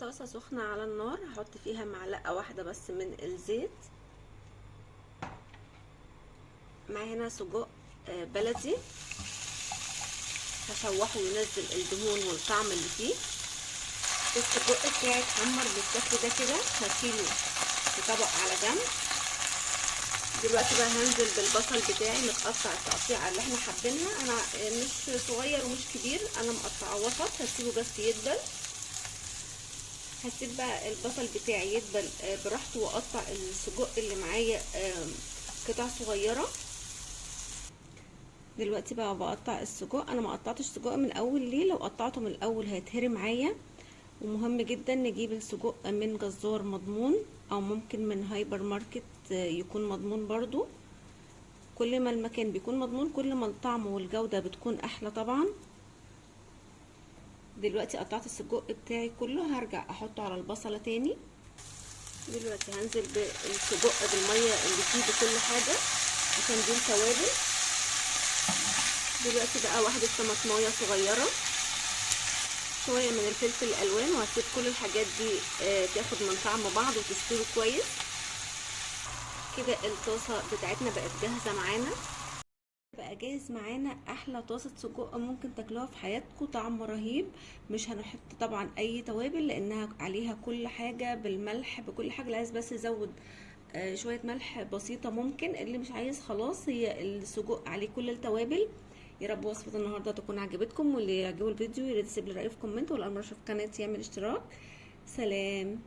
طاسة سخنة على النار، هحط فيها معلقة واحدة بس من الزيت. معايا هنا سجق بلدي، هشوحه وينزل الدهون والطعم اللي فيه. السجق بتاعي اتحمر بالشكل ده كده، هشيله في طبق على جنب. دلوقتي بقى هنزل بالبصل بتاعي متقطع التقطيعه اللي احنا حابينها. انا مش صغير ومش كبير، انا مقطعه وسط، هسيبه بس يدبل. هسيب بقى البصل بتاعي يدبل براحته، واقطع السجق اللي معايا قطع صغيره. دلوقتي بقى بقطع السجق. انا ما قطعتش السجق من الاول ليه؟ لو قطعته من الاول هيتهري معايا. ومهم جدا نجيب السجق من جزار مضمون، او ممكن من هايبر ماركت يكون مضمون برضو. كل ما المكان بيكون مضمون كل ما الطعم والجودة بتكون احلى طبعا. دلوقتي قطعت السجق بتاعي كله، هرجع احطه على البصلة تاني. دلوقتي هنزل بالسجق بالمية اللي فيه بكل حاجة عشان دي التوابل. دلوقتي بقى واحدة طماطمايه صغيرة، شوية من الفلفل الالوان، وهسيب كل الحاجات دي تاخد من طعم بعض وتستوي كويس كده. الطاسة بتاعتنا بقت جاهزة معانا. بقى جاهز معانا احلى طاسة سجق ممكن تاكلوها في حياتكم، طعم رهيب. مش هنحط طبعا اي توابل لانها عليها كل حاجة بالملح بكل حاجة. اللي عايز بس يزود شوية ملح بسيطة ممكن، اللي مش عايز خلاص هي السجق عليه كل التوابل. يا رب وصفة النهارده تكون عجبتكم، واللي يعجبه الفيديو يا ريت يسيب لي رأيه في كومنت، والأول مرة يشوف قناتي يعمل اشتراك. سلام.